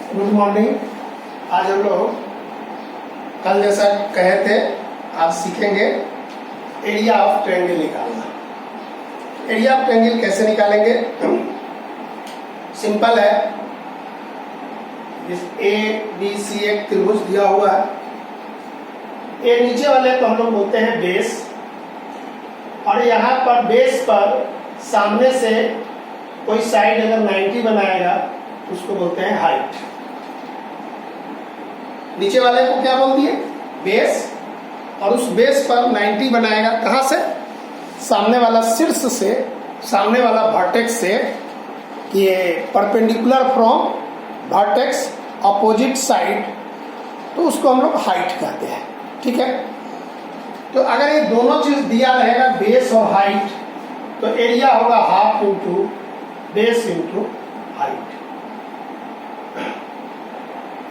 Good morning. आज हम लोग कल जैसा कहे थे आज सीखेंगे एरिया ऑफ ट्रायंगल निकालना। एरिया ऑफ ट्रायंगल कैसे निकालेंगे? सिंपल है। ए बी सी एक त्रिभुज दिया हुआ है। ये नीचे वाले को हम लोग बोलते हैं बेस, और यहाँ पर बेस पर सामने से कोई साइड अगर 90 बनाएगा उसको बोलते हैं हाइट। नीचे वाले को क्या बोल दिए? बेस। और उस बेस पर 90 बनाएगा कहाँ से? सामने वाला शीर्ष से, सामने वाला वर्टेक्स से, ये perpendicular from vertex opposite side, तो उसको हम लोग हाइट कहते हैं। ठीक है। तो अगर ये दोनों चीज दिया रहेगा बेस और हाइट, तो एरिया होगा half into base into height.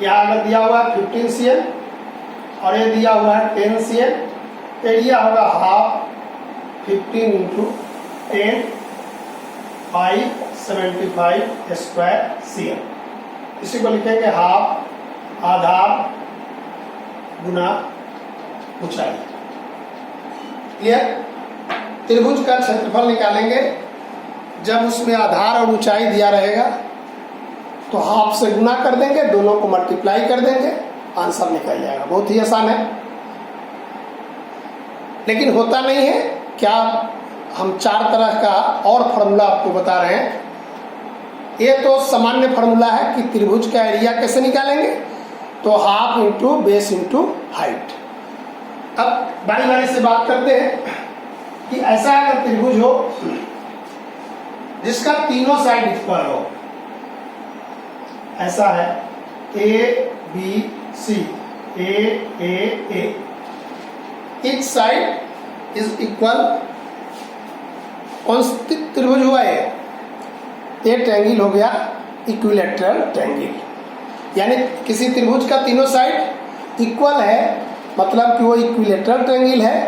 यहाँ अगर दिया हुआ है 15 cm और ये दिया हुआ है 10 cm, एरिया होगा हाफ 15 इंटू 10 575 स्क्वायर cm। इसी को लिखेंगे हाफ आधार गुना ऊंचाई। क्लियर? त्रिभुज का क्षेत्रफल निकालेंगे जब उसमें आधार और ऊंचाई दिया रहेगा तो हाफ से गुना कर देंगे, दोनों को मल्टीप्लाई कर देंगे, आंसर निकल जाएगा। बहुत ही आसान है, लेकिन होता नहीं है क्या। हम 4 तरह का और फॉर्मूला आपको बता रहे हैं। ये तो सामान्य फॉर्मूला है कि त्रिभुज का एरिया कैसे निकालेंगे, तो half into base into height. अब बारी बारी से बात करते हैं कि ऐसा अगर त्रिभुज हो जिसका तीनों साइड इक्वल हो, ऐसा है A B C, A each side is equal. कौन सा त्रिभुज हुआ ये? ट्रायंगल हो गया इक्विलैटरल ट्रायंगल। यानी किसी त्रिभुज का तीनों साइड इक्वल है, मतलब कि वो इक्विलैटरल ट्रायंगल है।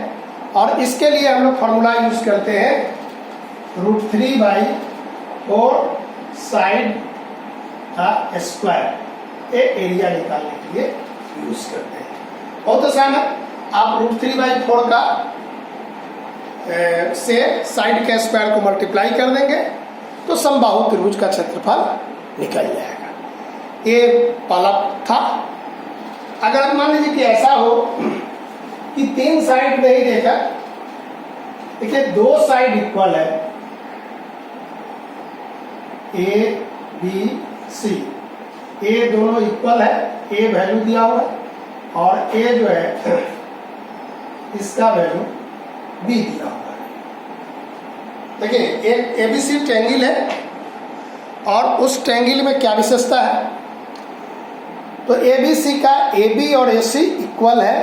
और इसके लिए हम लोग फॉर्मूला यूज करते हैं √3/4 साइड का स्क्वायर। ये एरिया निकालने के लिए यूज करते हैं। बहुत आसान है। आप √3/4 का से साइड के स्क्वायर को मल्टीप्लाई कर देंगे तो समबाहु त्रिभुज का क्षेत्रफल निकल जाएगा। ये पहला था। अगर मान लीजिए कि ऐसा हो कि 3 साइड नहीं देकर, देखिए 2 साइड इक्वल है, ए बी सी, ए दोनों इक्वल है, ए वैल्यू दिया हुआ है और ए जो है इसका वैल्यू बी दिया हुआ है। देखिए एक एबीसी ट्रायंगल है और उस ट्रायंगल में क्या विशेषता है, तो एबीसी का एबी और एसी इक्वल है।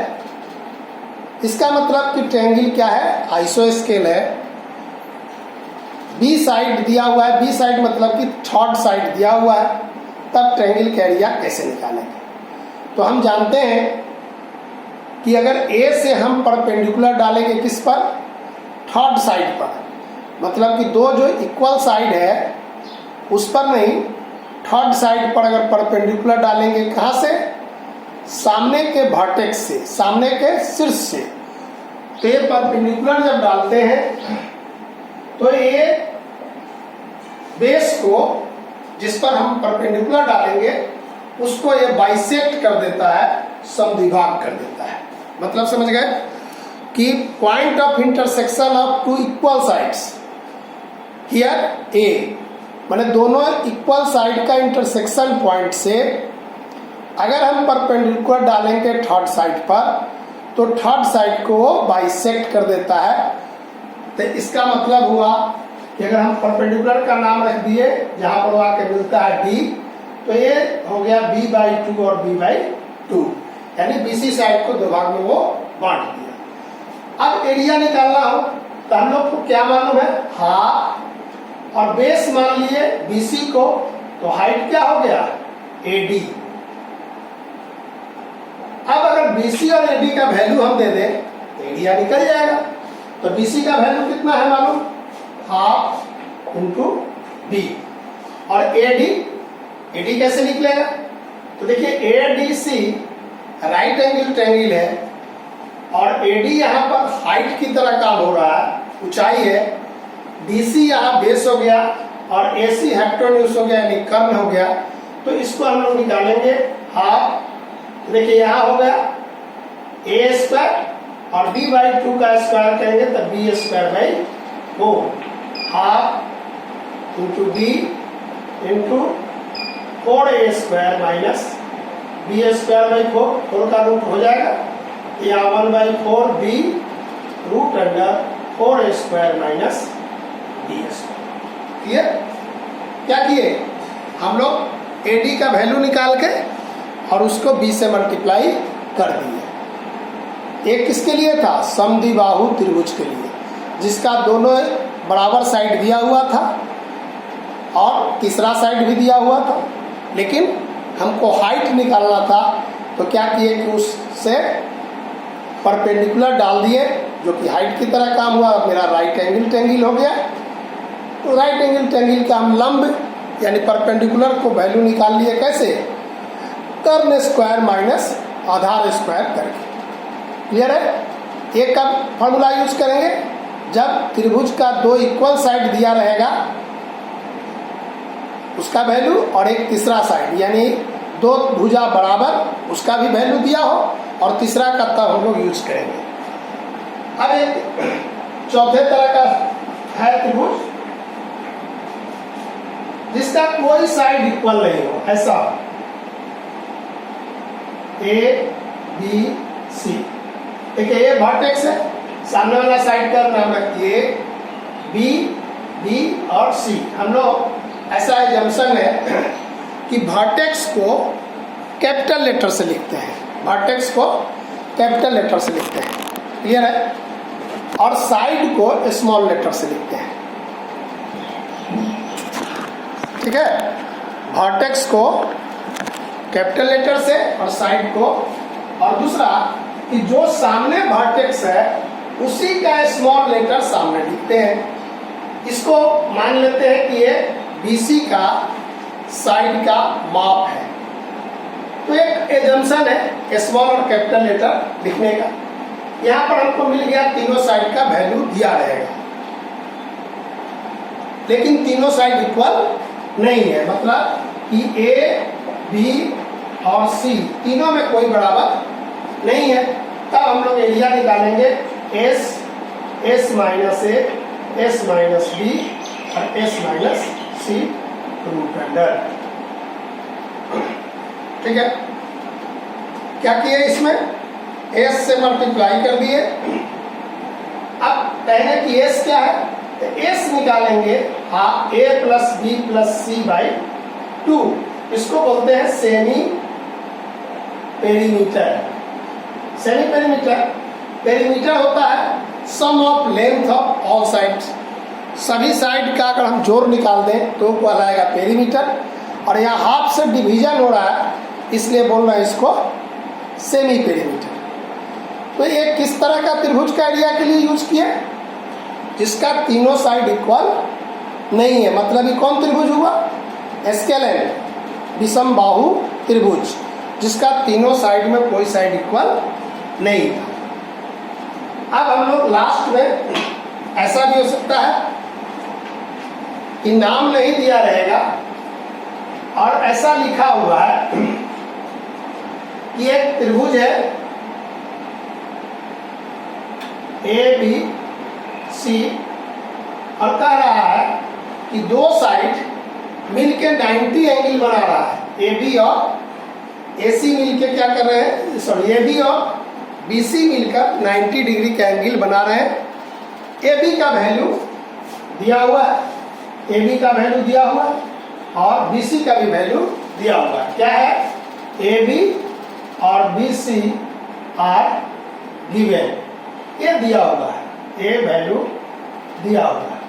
इसका मतलब कि ट्रायंगल क्या है? आइसोस्केल है। बी साइड दिया हुआ है, बी साइड मतलब कि थर्ड साइड दिया हुआ है, तब ट्रायंगल का एरिया कैसे निकालेंगे? तो हम जानते हैं कि अगर ए से हम परपेंडिकुलर डालेंगे किस पर? थर्ड साइड पर, मतलब कि दो जो इक्वल साइड है उस पर नहीं, थर्ड साइड पर अगर परपेंडिकुलर डालेंगे, कहाँ से? सामने के वर्टेक्स से, सामने के शीर्ष से। तो ये परपेंडिकुलर जब डालते हैं तो ये बेस को जिस पर हम परपेंडिकुलर डालेंगे उसको ये बाइसेक्ट कर देता है, समद्विभाग कर देता है। मतलब समझ गए कि point of intersection of 2 equal sides here A, माने दोनों इक्वल साइड का इंटरसेक्शन पॉइंट से अगर हम परपेंडिकुलर डालेंगे थर्ड साइड पर, तो थर्ड साइड को बाइसेक्ट कर देता है। तो इसका मतलब हुआ कि अगर हम परपेंडिकुलर का नाम रख दिए जहां पर आके मिलता है डी, तो ये हो गया b/2 और b/2, यानी बीसी साइड को 2 भाग में वो बांट दिया। अब एरिया निकालना हो तो हम लोग को क्या मालूम है? हाफ, और बेस मान लिए बीसी को, तो हाइट क्या हो गया? एडी। अब अगर बीसी और एडी का वैल्यू हम दे दें तो एरिया निकल जाएगा। तो बीसी का वैल्यू कितना है मालूम? Half into B. और एडी कैसे निकलेगा? तो देखिए ADC राइट एंगल ट्रायंगल है और AD यहाँ पर हाइट की तरह काम हो रहा है, ऊंचाई है। DC यहाँ बेस हो गया और AC हाइपोटेन्यूज हो गया यानी कर्ण हो गया। तो इसको हम लोग निकालेंगे हाफ। देखिए यहाँ हो गया A स्क्वायर और b/2 का स्क्वायर करेंगे तो b²/4 half into b into 4a² minus b²/4, 4 का रूट हो जाएगा या 1/4 b root under 4a² minus b²। Clear? क्या किए हम लोग AD का वैल्यू निकाल के और उसको b से मल्टीप्लाई कर दिए। एक किसके लिए था? समद्विबाहु त्रिभुज के लिए, जिसका दोनों बराबर साइड दिया हुआ था और तीसरा साइड भी दिया हुआ था, लेकिन हमको हाइट निकालना था। तो क्या किए कि उससे परपेंडिकुलर डाल दिए, जो कि हाइट की तरह काम हुआ। मेरा राइट एंगल ट्रायंगल हो गया। तो राइट एंगल ट्रायंगल का हम लंब यानी परपेंडिकुलर को वैल्यू निकाल लिए। कैसे? कर्ण स्क्वायर माइनस आधार स्क्वायर करके। क्लियर है? एक का फॉर्मूला यूज करेंगे जब त्रिभुज का दो इक्वल साइड दिया रहेगा उसका वैल्यू, और एक तीसरा साइड यानी दो भुजा बराबर उसका भी वैल्यू दिया हो, और तीसरा का तब हम लोग यूज करेंगे। अब एक चौथे तरह का है त्रिभुज जिसका कोई साइड इक्वल नहीं हो, ऐसा ABC। देखिए ये वर्टेक्स है, सामने वाला साइड का नाम रखिए B और C। हम लोग ऐसा एजम्पशन है कि वर्टेक्स को कैपिटल लेटर से लिखते हैं, वर्टेक्स को कैपिटल लेटर से लिखते हैं। क्लियर है? और साइड को स्मॉल लेटर से लिखते हैं। ठीक है? वर्टेक्स को कैपिटल लेटर से और साइड को, और दूसरा कि जो सामने वर्टेक्स है उसी का स्मॉल लेटर सामने लिखते हैं। इसको मान लेते हैं कि ये BC का साइड का माप है। तो एक एजम्पशन है स्मॉल और कैपिटल लेटर लिखने का। यहाँ पर हमको मिल गया तीनों साइड का वैल्यू दिया रहेगा, लेकिन तीनों साइड इक्वल नहीं है। मतलब कि A, B और C तीनों में कोई बराबर नहीं है। तब हम लोग एरिया निकालेंगे S minus A, S minus B और S minus C root under. ठीक है? क्या किए इसमें? S से मल्टीप्लाई कर दिए। अब कहने कि S क्या है, तो S निकालेंगे हाँ A plus B plus C/2। इसको बोलते हैं semi perimeter. Semi perimeter, perimeter होता है sum of length of all sides. सभी साइड का अगर हम जोड़ निकाल दें तो कहलाएगा पेरीमीटर। और यहाँ हाफ से डिवीजन हो रहा है इसलिए बोल रहे हैं इसको सेमी पेरीमीटर। तो ये किस तरह का त्रिभुज का एरिया के लिए यूज किया? जिसका तीनों साइड इक्वल नहीं है। मतलब ये कौन त्रिभुज हुआ? स्केलेन विषम बाहु त्रिभुज, जिसका तीनों साइड में कोई साइड इक्वल नहीं था। अब हम लोग लास्ट में ऐसा भी हो सकता है कि नाम नहीं दिया रहेगा और ऐसा लिखा हुआ है कि एक त्रिभुज है ABC और कह रहा है कि दो साइड मिलके 90 एंगल बना रहा है। AB और AC मिलके क्या कर रहे हैं, सॉरी AB और BC मिलकर 90 डिग्री का एंगल बना रहे हैं। AB का वैल्यू दिया हुआ है, AB का वैल्यू दिया हुआ है और BC का भी वैल्यू दिया हुआ है। क्या है? AB और BC आर गिवन, ये दिया हुआ है, ये वैल्यू दिया हुआ है।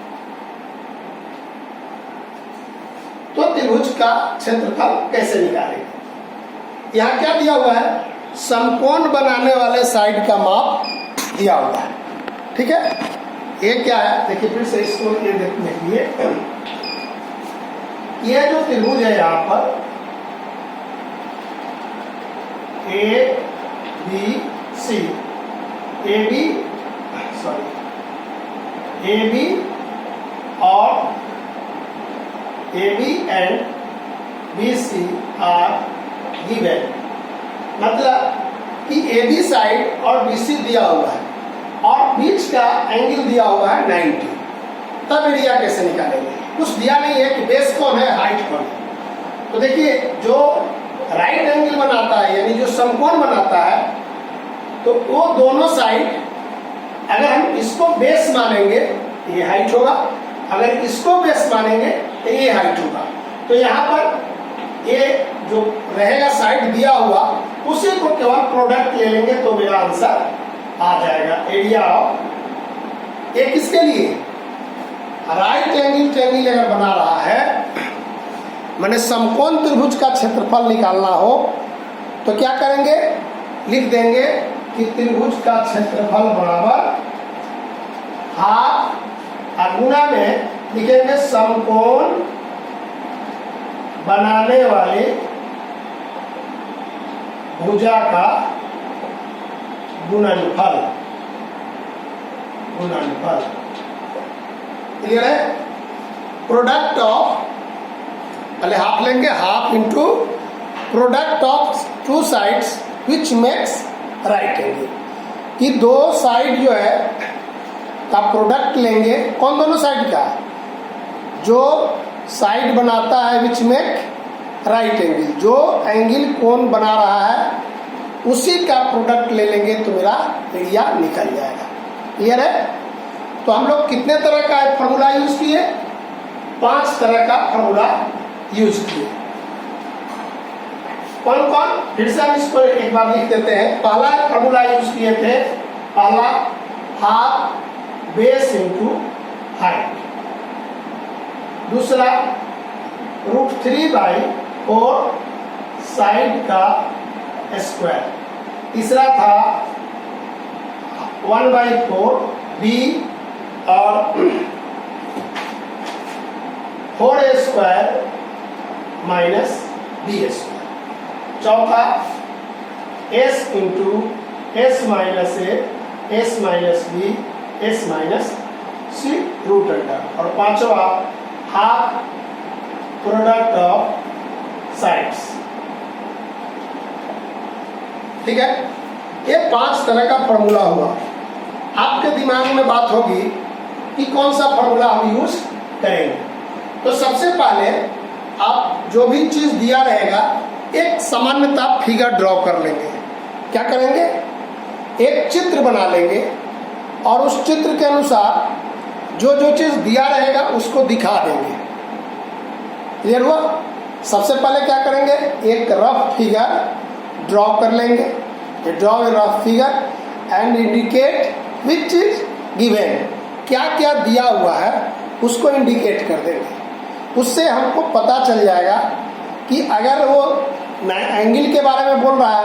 तो त्रिभुज का क्षेत्रफल कैसे निकालेंगे? यहाँ क्या दिया हुआ है? समकोण बनाने वाले साइड का माप दिया हुआ है। ठीक है? ये क्या है? देखिए फिर से इसको ये देखने के लिए, ये जो त्रिभुज है यहाँ पर ABC, AB और AB and BC are given, मतलब कि AB साइड और BC दिया हुआ है और बीच का एंगल दिया हुआ है 90, तब एरिया कैसे निकालेंगे? कुछ दिया नहीं है कि बेस कौन है, हाइट कौन है। तो देखिए, जो राइट एंगल बनाता है यानी जो समकोण बनाता है, तो वो दोनों साइड अगर हम इसको बेस मानेंगे ये हाइट होगा, अगर इसको बेस मानेंगे तो ये हाइट होगा। तो यहाँ पर ये जो रहेगा साइड दिया हुआ, उसी को केवल प्रोडक्ट ले लेंगे तो मेरा आंसर आ जाएगा। एरिया ऑफ, ये किसके लिए, राइट एंगल ट्रायंगल अगर बना रहा है, मैंने समकोण त्रिभुज का क्षेत्रफल निकालना हो तो क्या करेंगे, लिख देंगे कि त्रिभुज का क्षेत्रफल बराबर हाफ, गुणा में लिखेंगे समकोण बनाने वाले भुजा का गुणनफल। क्लियर है? प्रोडक्ट ऑफ, पहले हाफ लेंगे, half into product of two sides which makes right angle, कि दो साइड जो है का प्रोडक्ट लेंगे। कौन दोनों साइड का? जो साइड बनाता है विच मेक राइट एंगल, जो एंगल कोण बना रहा है उसी का प्रोडक्ट ले लेंगे तो मेरा एरिया निकल जाएगा। क्लियर है? तो हम लोग कितने तरह का फॉर्मूला यूज किए? 5 तरह का फॉर्मूला यूज किए। कौन कौन? फिर से हम इसको एक बार लिख देते हैं। पहला फॉर्मूला यूज किए थे, पहला हाफ बेस इंटू हाइट, दूसरा √3/4 साइड का स्क्वायर, तीसरा था 1/4 b और 4a² माइनस b², चौथा s into s minus a, s minus b, s minus c √under, और पांचवा हाफ प्रोडक्ट ऑफ साइड्स। ठीक है? ये 5 तरह का फॉर्मूला हुआ। आपके दिमाग में बात होगी कि कौन सा फॉर्मूला हम यूज करेंगे। तो सबसे पहले आप जो भी चीज दिया रहेगा एक सामान्यतः फिगर ड्रॉ कर लेंगे। क्या करेंगे? एक चित्र बना लेंगे और उस चित्र के अनुसार जो जो चीज दिया रहेगा उसको दिखा देंगे। क्लियर हुआ? सबसे पहले क्या करेंगे, एक रफ फिगर ड्रॉ कर लेंगे। Draw a rough figure and indicate which is given, क्या क्या दिया हुआ है उसको इंडिकेट कर देंगे। उससे हमको पता चल जाएगा कि अगर वो एंगल के बारे में बोल रहा है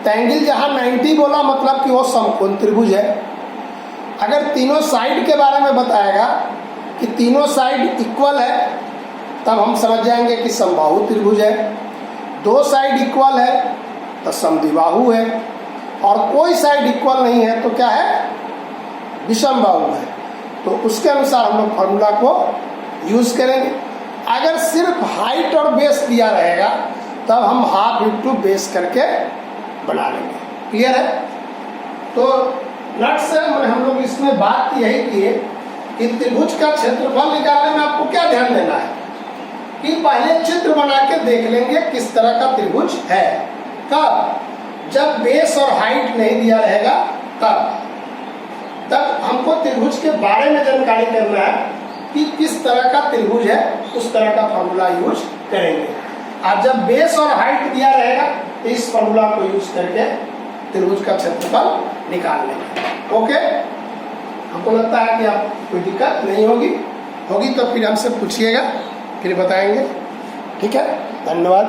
तो एंगल जहाँ 90 बोला मतलब कि वो समकोण त्रिभुज है। अगर तीनों साइड के बारे में बताएगा कि तीनों साइड इक्वल है तब हम समझ जाएंगे कि समबाहु त्रिभुज है। 2 साइड इक्वल है तो समद्विबाहु है, और कोई साइड इक्वल नहीं है तो क्या है, विषमबाहु है। तो उसके अनुसार हम लोग फॉर्मूला को यूज करेंगे। अगर सिर्फ हाइट और बेस दिया रहेगा तब हम हाफ इंटू बेस करके बना लेंगे। क्लियर है? तो नट से हम लोग इसमें बात यही की है कि त्रिभुज का क्षेत्रफल निकालने में आपको क्या ध्यान देना है कि पहले चित्र बना के देख लेंगे किस तरह का त्रिभुज है। कब? जब बेस और हाइट नहीं दिया रहेगा तब हमको त्रिभुज के बारे में जानकारी करना है कि किस तरह का त्रिभुज है, उस तरह का फॉर्मूला यूज करेंगे। और जब बेस और हाइट दिया रहेगा तो इस फॉर्मूला को यूज करके त्रिभुज का क्षेत्रफल निकाल लेंगे। ओके? हमको लगता है कि आप कोई दिक्कत नहीं होगी तो फिर हमसे पूछिएगा, फिर बताएंगे। ठीक है? धन्यवाद।